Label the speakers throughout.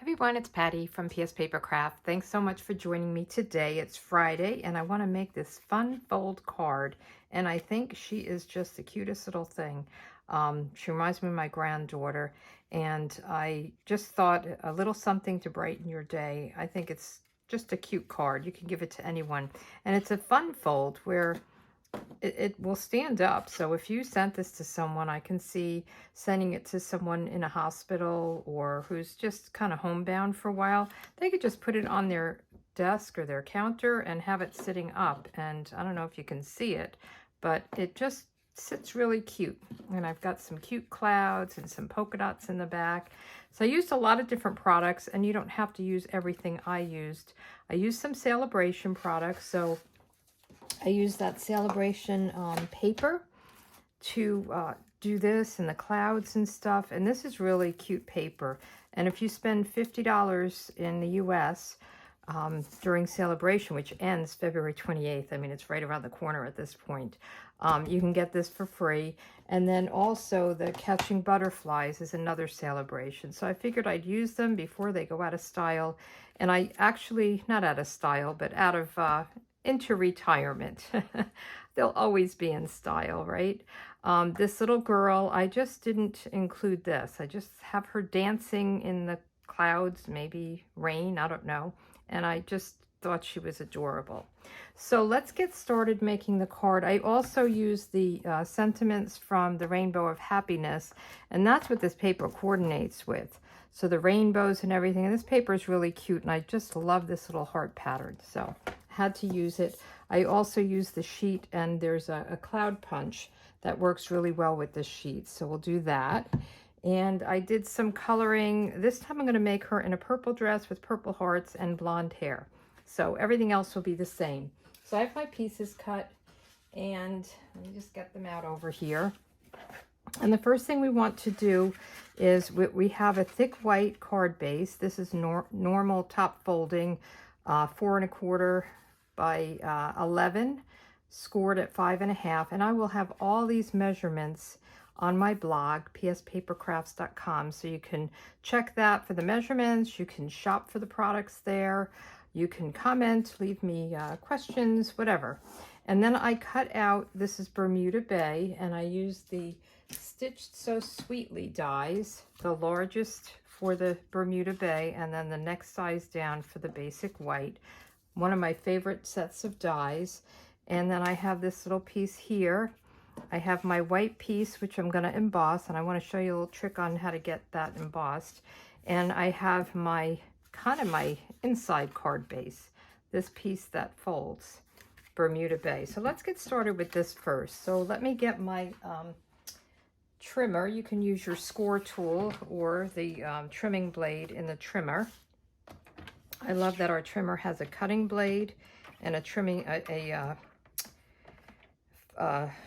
Speaker 1: Everyone, it's Patty from Papercraft. Thanks so much for joining me today. It's Friday and I want to make this fun fold card, and I think she is just the cutest little thing. She reminds me of my granddaughter, and I just thought a little something to brighten your day. I think it's just a cute card. You can give it to anyone, and it's a fun fold where it will stand up. So if you sent this to someone, I can see sending it to someone in a hospital or who's just kind of homebound for a while. They could just put it on their desk or their counter and have it sitting up. And I don't know if you can see it, but it just sits really cute. And I've got some cute clouds and some polka dots in the back. So I used a lot of different products, and you don't have to use everything I used. I used some Sale-a-bration products, so I use that Sale-a-bration paper to do this and the clouds and stuff. And this is really cute paper. And if you spend $50 in the US during Sale-a-bration, which ends February 28th, I mean, it's right around the corner at this point, you can get this for free. And then also the Catching Butterflies is another Sale-a-bration. So I figured I'd use them before they go out of style. And I actually, not out of style, but out of into retirement. They'll always be in style, right? This little girl, I just didn't include this. I just have her dancing in the clouds, maybe rain, I don't know. And I just thought she was adorable. So let's get started making the card. I also use the sentiments from the Rainbow of Happiness, and that's what this paper coordinates with. So the rainbows and everything, and this paper is really cute, and I just love this little heart pattern, so had to use it. I also use the sheet, and there's a cloud punch that works really well with this sheet, so we'll do that. And I did some coloring. This time I'm going to make her in a purple dress with purple hearts and blonde hair. So everything else will be the same. So I have my pieces cut, and let me just get them out over here. And the first thing we want to do is we have a thick white card base. This is normal top folding, 4 1/4 by 11, scored at 5 1/2. And I will have all these measurements on my blog, pspapercrafts.com. So you can check that for the measurements. You can shop for the products there. You can comment, leave me questions, whatever. And then I cut out, this is Bermuda Bay, and I used the Stitched So Sweetly dies, the largest for the Bermuda Bay, and then the next size down for the basic white. One of my favorite sets of dies. And then I have this little piece here. I have my white piece, which I'm going to emboss, and I want to show you a little trick on how to get that embossed. And I have my my inside card base, this piece that folds, Bermuda Bay. So let's get started with this first. So let me get my trimmer. You can use your score tool or the trimming blade in the trimmer. I love that our trimmer has a cutting blade and a trimming,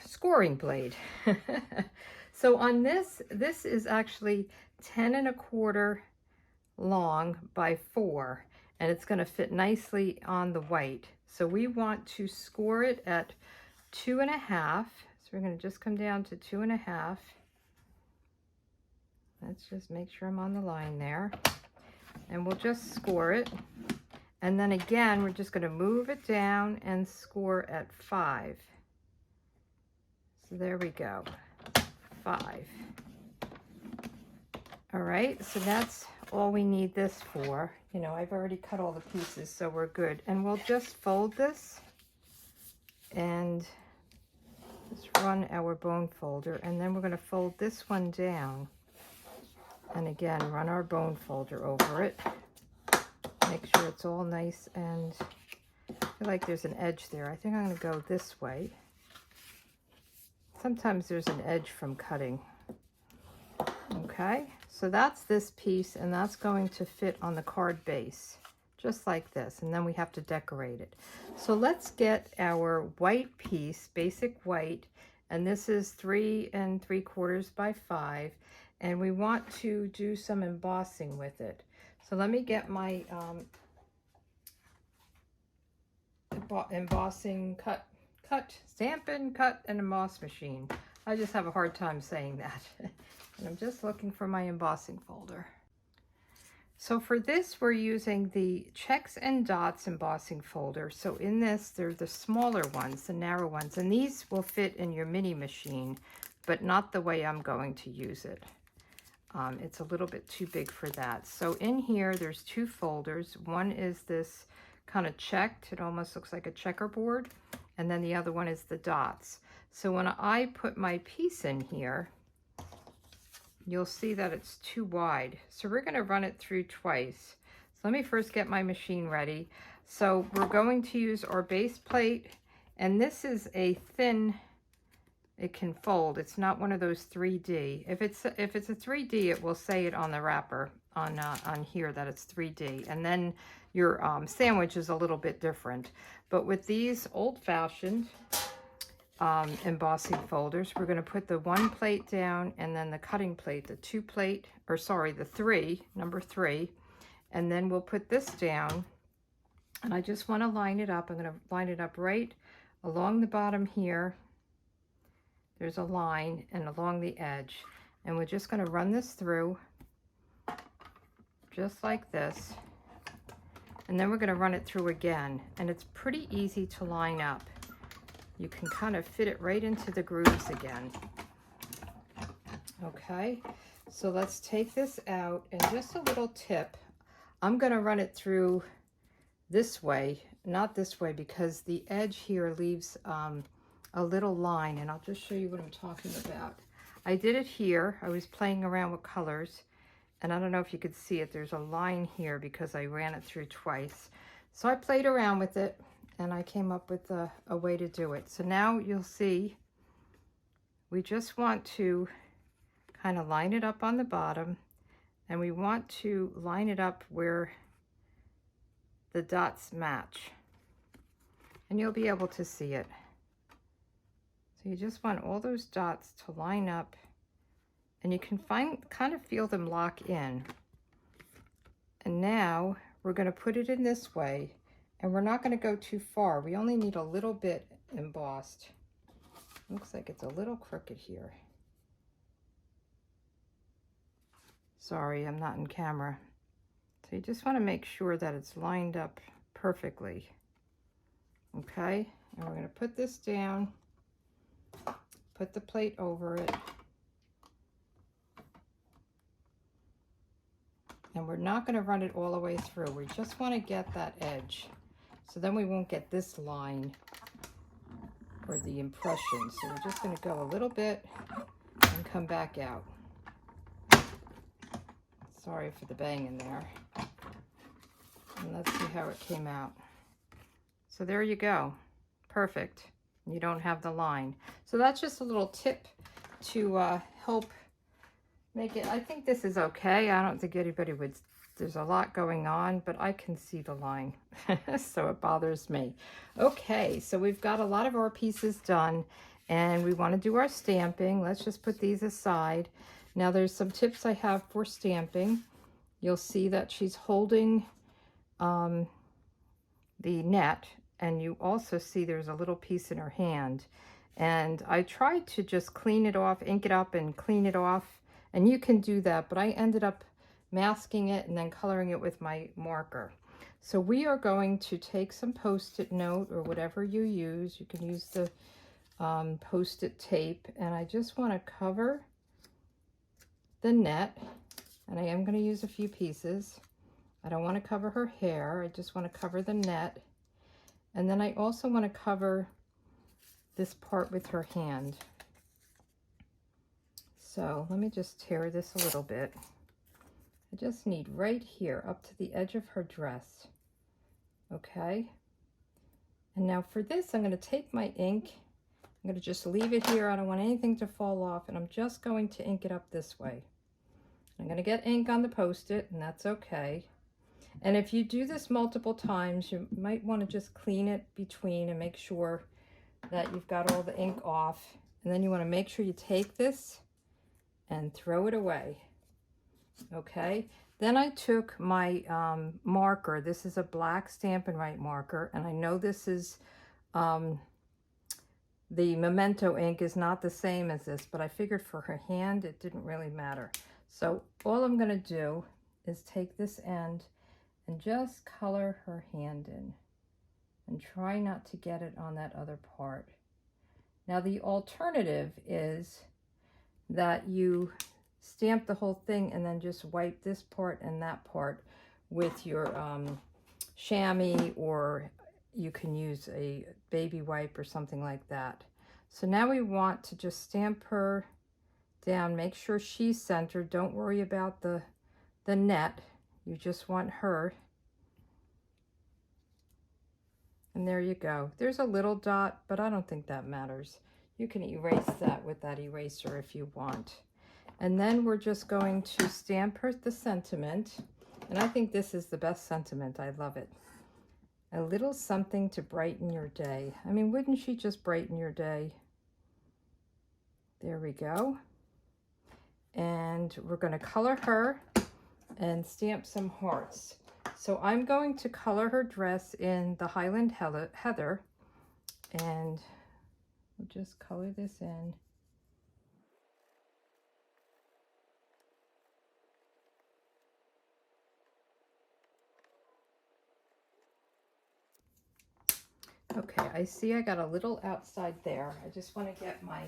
Speaker 1: scoring blade. So on this is actually 10 1/4 long by 4, and it's going to fit nicely on the white. So we want to score it at 2 1/2. So we're going to just come down to 2 1/2. Let's just make sure I'm on the line there. And we'll just score it. And then again, we're just going to move it down and score at 5. So there we go, 5. All right, so that's all we need this for. You know, I've already cut all the pieces, so we're good. And we'll just fold this and just run our bone folder. And then we're going to fold this one down. And again, run our bone folder over it. Make sure it's all nice, and I feel like there's an edge there. I think I'm going to go this way. Sometimes there's an edge from cutting. Okay, so that's this piece, and that's going to fit on the card base, just like this. And then we have to decorate it. So let's get our white piece, basic white, and this is 3 3/4 by 5. And we want to do some embossing with it. So let me get my embossing stamp and cut and emboss machine. I just have a hard time saying that. And I'm just looking for my embossing folder. So for this, we're using the checks and dots embossing folder. So in this, they're the smaller ones, the narrow ones, and these will fit in your mini machine, but not the way I'm going to use it. It's a little bit too big for that. So in here, there's two folders. One is this kind of checked. It almost looks like a checkerboard. And then the other one is the dots. So when I put my piece in here, you'll see that it's too wide. So we're going to run it through twice. So let me first get my machine ready. So we're going to use our base plate, and this is a thin, it can fold. It's not one of those 3D. If it's a 3D, it will say it on the wrapper on here that it's 3D. And then your sandwich is a little bit different. But with these old-fashioned embossing folders, we're going to put the one plate down and then the cutting plate, the two plate, or sorry, the three, number 3, and then we'll put this down. And I just want to line it up. I'm going to line it up right along the bottom here. There's a line, and along the edge, and we're just going to run this through just like this, and then we're going to run it through again, and it's pretty easy to line up. You can kind of fit it right into the grooves again. Okay, so let's take this out, and just a little tip, I'm going to run it through this way, not this way, because the edge here leaves a little line, and I'll just show you what I'm talking about. I did it here. I was playing around with colors, and I don't know if you could see it. There's a line here because I ran it through twice. So I played around with it, and I came up with a way to do it. So now you'll see we just want to kind of line it up on the bottom, and we want to line it up where the dots match, and you'll be able to see it. So you just want all those dots to line up, and you can kind of feel them lock in. And now we're going to put it in this way, and we're not going to go too far. We only need a little bit embossed. Looks like it's a little crooked here. Sorry, I'm not in camera. So you just want to make sure that it's lined up perfectly. Okay, and we're going to put this down. Put the plate over it. And we're not going to run it all the way through. We just want to get that edge. So then we won't get this line or the impression. So we're just going to go a little bit and come back out. Sorry for the bang in there. And let's see how it came out. So there you go. Perfect. You don't have the line. So that's just a little tip to help make it. I think this is okay. I don't think anybody would, there's a lot going on, but I can see the line. So it bothers me. Okay, so we've got a lot of our pieces done, and we want to do our stamping. Let's just put these aside. Now there's some tips I have for stamping. You'll see that she's holding the net, and you also see there's a little piece in her hand. And I tried to just clean it off, ink it up and clean it off, and you can do that, but I ended up masking it and then coloring it with my marker. So we are going to take some Post-it note or whatever you use. You can use the Post-it tape, and I just want to cover the net, and I am going to use a few pieces. I don't want to cover her hair. I just want to cover the net. And then I also want to cover this part with her hand. So let me just tear this a little bit. I just need right here up to the edge of her dress. Okay. And now for this, I'm going to take my ink. I'm going to just leave it here. I don't want anything to fall off, and I'm just going to ink it up this way. I'm going to get ink on the Post-it, and that's okay. And if you do this multiple times, you might want to just clean it between and make sure that you've got all the ink off. And then you want to make sure you take this and throw it away. Okay. Then I took my marker. This is a black Stampin' Write marker, and I know this is the Memento ink is not the same as this, but I figured for her hand it didn't really matter. So all I'm going to do is take this end and just color her hand in. And try not to get it on that other part. Now the alternative is that you stamp the whole thing and then just wipe this part and that part with your chamois, or you can use a baby wipe or something like that. So now we want to just stamp her down, make sure she's centered. Don't worry about the net. You just want her. And there you go. There's a little dot, but I don't think that matters. You can erase that with that eraser if you want. And then we're just going to stamp her the sentiment. And I think this is the best sentiment. I love it. A little something to brighten your day. I mean, wouldn't she just brighten your day? There we go. And we're going to color her and stamp some hearts. So I'm going to color her dress in the Highland Heather, and we'll just color this in. Okay, I see I got a little outside there. I just want to get my,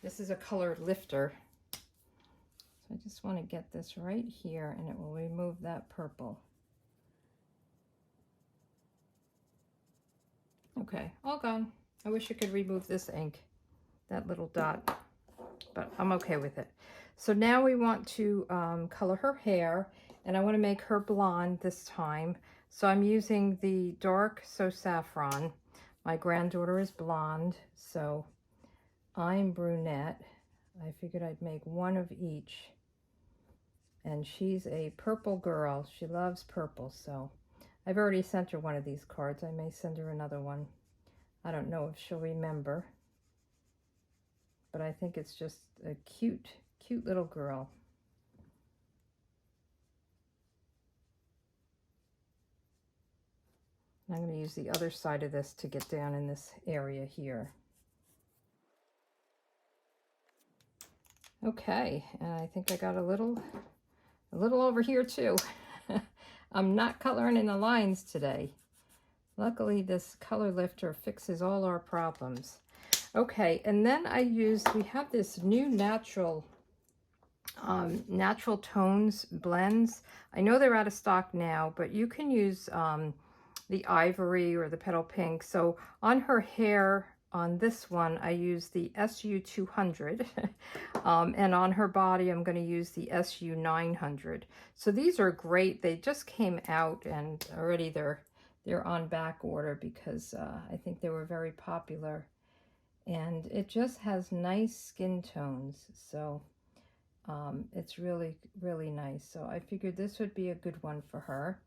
Speaker 1: this is a colored lifter. So I just want to get this right here, and it will remove that purple. Okay, all gone. I wish I could remove this ink, that little dot, but I'm okay with it. So now we want to color her hair, and I want to make her blonde this time. So I'm using the dark So Saffron. My granddaughter is blonde, so I'm brunette. I figured I'd make one of each. And she's a purple girl. She loves purple, so I've already sent her one of these cards. I may send her another one. I don't know if she'll remember, but I think it's just a cute, cute little girl. I'm going to use the other side of this to get down in this area here. Okay, and I think I got a little over here too. I'm not coloring in the lines today. Luckily, this color lifter fixes all our problems. Okay, and then we have this new natural tones blends. I know they're out of stock now, but you can use the ivory or the petal pink. So on her hair, on this one, I use the SU 200, and on her body, I'm going to use the SU 900. So these are great. They just came out, and already they're on back order because I think they were very popular. And it just has nice skin tones, so it's really, really nice. So I figured this would be a good one for her.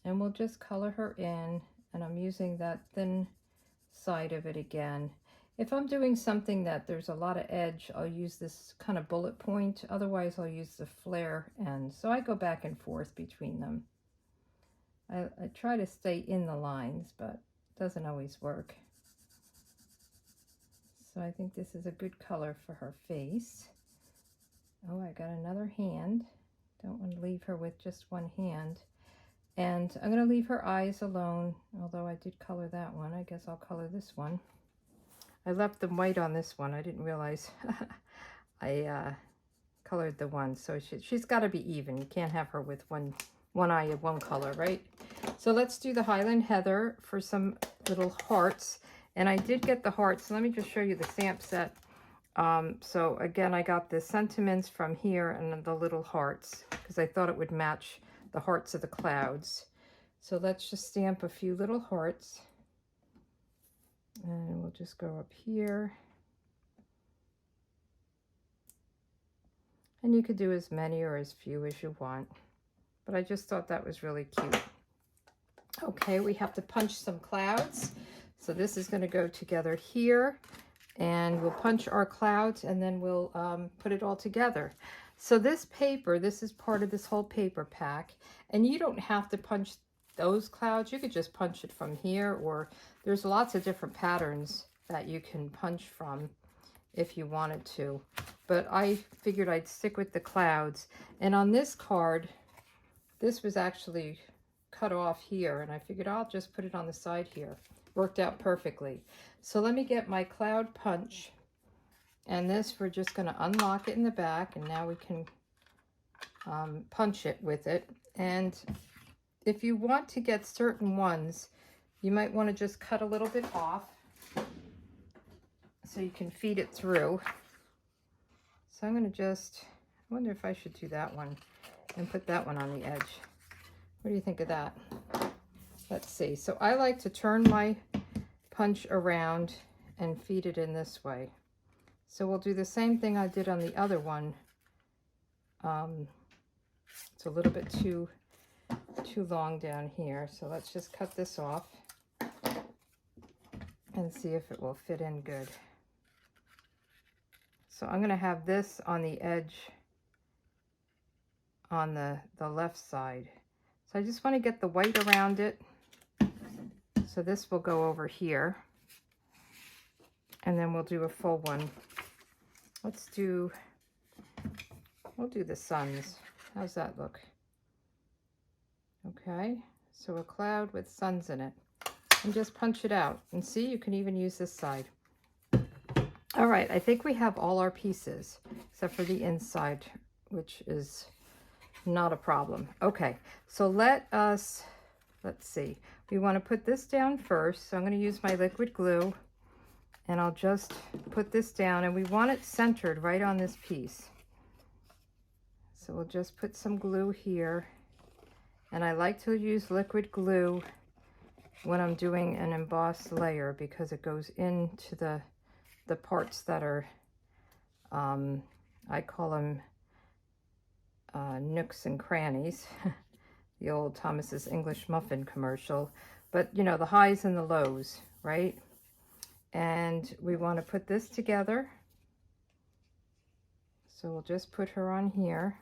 Speaker 1: And we'll just color her in, and I'm using that thin side of it again. If I'm doing something that there's a lot of edge, I'll use this kind of bullet point. Otherwise, I'll use the flare end. So I go back and forth between them. I try to stay in the lines, but it doesn't always work. So I think this is a good color for her face. Oh, I got another hand. Don't want to leave her with just one hand. And I'm going to leave her eyes alone, although I did color that one. I guess I'll color this one. I left them white on this one. I didn't realize I colored the one. So she's got to be even. You can't have her with one eye of one color, right? So let's do the Highland Heather for some little hearts. And I did get the hearts. So let me just show you the stamp set. So again, I got the sentiments from here and the little hearts because I thought it would match the hearts of the clouds. So let's just stamp a few little hearts. And we'll just go up here. And you could do as many or as few as you want. But I just thought that was really cute. Okay, we have to punch some clouds. So this is going to go together here. And we'll punch our clouds, and then we'll put it all together. So this paper, this is part of this whole paper pack, and you don't have to punch those clouds. You could just punch it from here, or there's lots of different patterns that you can punch from. if you wanted to. But I figured I'd stick with the clouds. And on this card, this was actually cut off here, and I figured I'll just put it on the side here. Worked out perfectly. So let me get my cloud punch, and this we're just going to unlock it in the back, and now we can punch it with it. And if you want to get certain ones, you might want to just cut a little bit off so you can feed it through. So I'm going to just, I wonder if I should do that one and put that one on the edge. What do you think of that? Let's see. So I like to turn my punch around and feed it in this way. So we'll do the same thing I did on the other one. It's a little bit too long down here. So let's just cut this off and see if it will fit in good. So I'm going to have this on the edge on the left side. So I just want to get the white around it. So this will go over here. And then we'll do a full one. We'll do the suns. How's that look? Okay, so a cloud with suns in it. And just punch it out. And see, you can even use this side. All right, I think we have all our pieces, except for the inside, which is not a problem. Okay, so let's see. We want to put this down first. So I'm going to use my liquid glue, and I'll just put this down, and we want it centered right on this piece. So we'll just put some glue here, and I like to use liquid glue when I'm doing an embossed layer because it goes into the parts that are, I call them nooks and crannies, the old Thomas's English muffin commercial, but you know, the highs and the lows, right? And we want to put this together. So we'll just put her on here,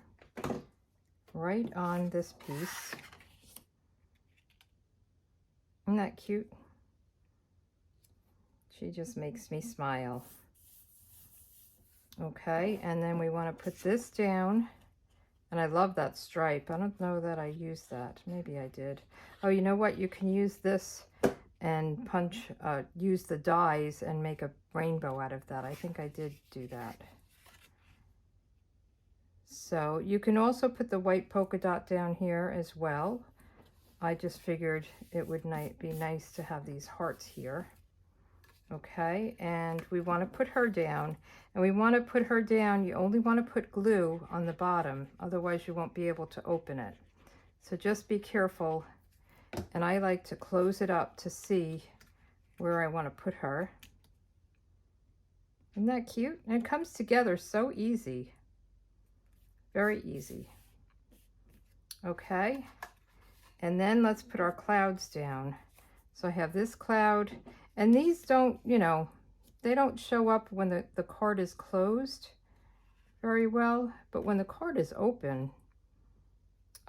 Speaker 1: right on this piece. Isn't that cute? She just makes me smile. Okay, and then we want to put this down. And I love that stripe. I don't know that I used that. Maybe I did. Oh, you know what? You can use this and use the dies and make a rainbow out of that. I think I did do that. So you can also put the white polka dot down here as well. I just figured it would be nice to have these hearts here. Okay, and we want to put her down. And we want to put her down, you only want to put glue on the bottom, otherwise you won't be able to open it. So just be careful. And I like to close it up to see where I want to put her. Isn't that cute? And it comes together so easy. Very easy. Okay, and then let's put our clouds down. So I have this cloud, and these don't, you know, they don't show up when the card is closed very well, but when the card is open,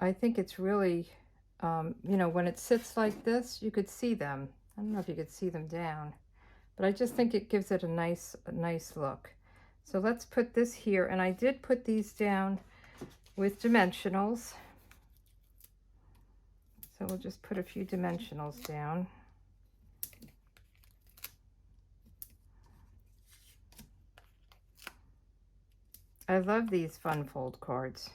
Speaker 1: I think it's really, you know, when it sits like this, you could see them. I don't know if you could see them down, but I just think it gives it a nice look. So let's put this here, and I did put these down with dimensionals. So we'll just put a few dimensionals down. I love these fun fold cards,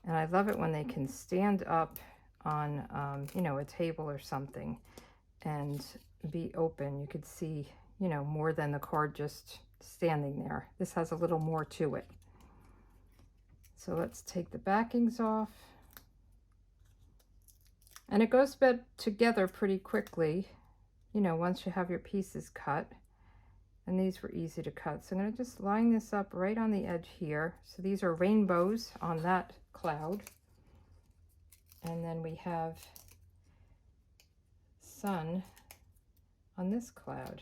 Speaker 1: and I love it when they can stand up on, you know, a table or something and be open. You could see, you know, more than the card just standing there. This has a little more to it. So let's take the backings off. And it goes together pretty quickly, you know, once you have your pieces cut. And these were easy to cut. So I'm going to just line this up right on the edge here. So these are rainbows on that cloud. And then we have sun on this cloud.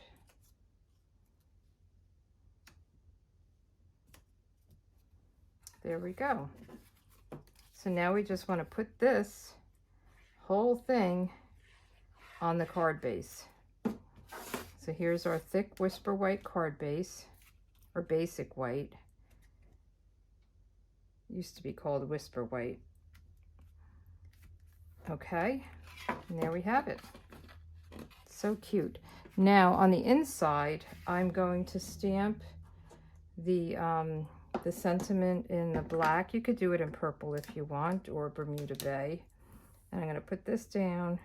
Speaker 1: There we go. So now we just want to put this whole thing on the card base. So here's our thick Whisper White card base. or basic white. Used to be called whisper white. Okay, and there we have it. So cute. Now on the inside, I'm going to stamp the sentiment in the black. You could do it in purple if you want, or Bermuda Bay. And I'm going to put this down.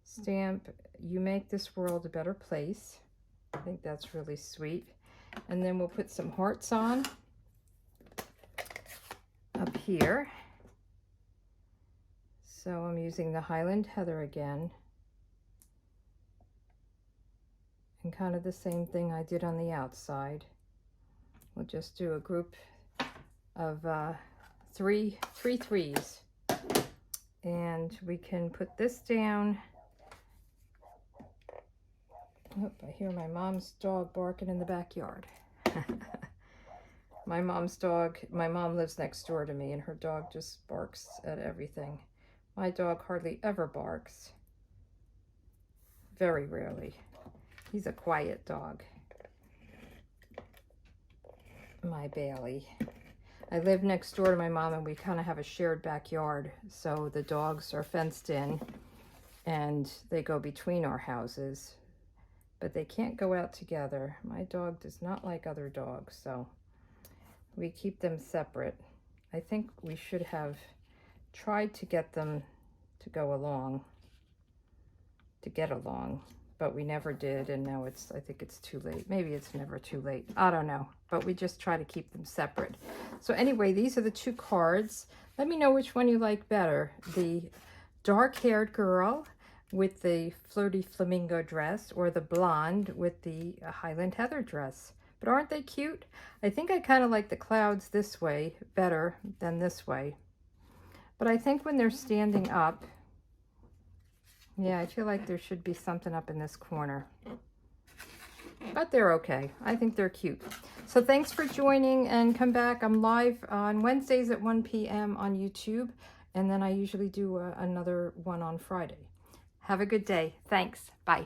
Speaker 1: Stamp, "You make this world a better place." I think that's really sweet. And then we'll put some hearts on up here. So I'm using the Highland Heather again. And kind of the same thing I did on the outside. We'll just do a group of three threes. And we can put this down. Oh, I hear my mom's dog barking in the backyard. My mom lives next door to me, and her dog just barks at everything. My dog hardly ever barks. Very rarely. He's a quiet dog. My Bailey. I live next door to my mom, and we kind of have a shared backyard, so the dogs are fenced in, and they go between our houses, but they can't go out together. My dog does not like other dogs, so we keep them separate. I think we should have tried to get them to go along, to get along, but we never did, and now I think it's too late. Maybe it's never too late. I don't know, but we just try to keep them separate. So anyway, these are the two cards. Let me know which one you like better. The dark-haired girl with the flirty flamingo dress, or the blonde with the Highland Heather dress. But aren't they cute? I think I kind of like the clouds this way better than this way. But I think when they're standing up, yeah, I feel like there should be something up in this corner. But they're okay. I think they're cute. So thanks for joining, and come back. I'm live on Wednesdays at 1 p.m. on YouTube, and then I usually do another one on Friday. Have a good day. Thanks. Bye.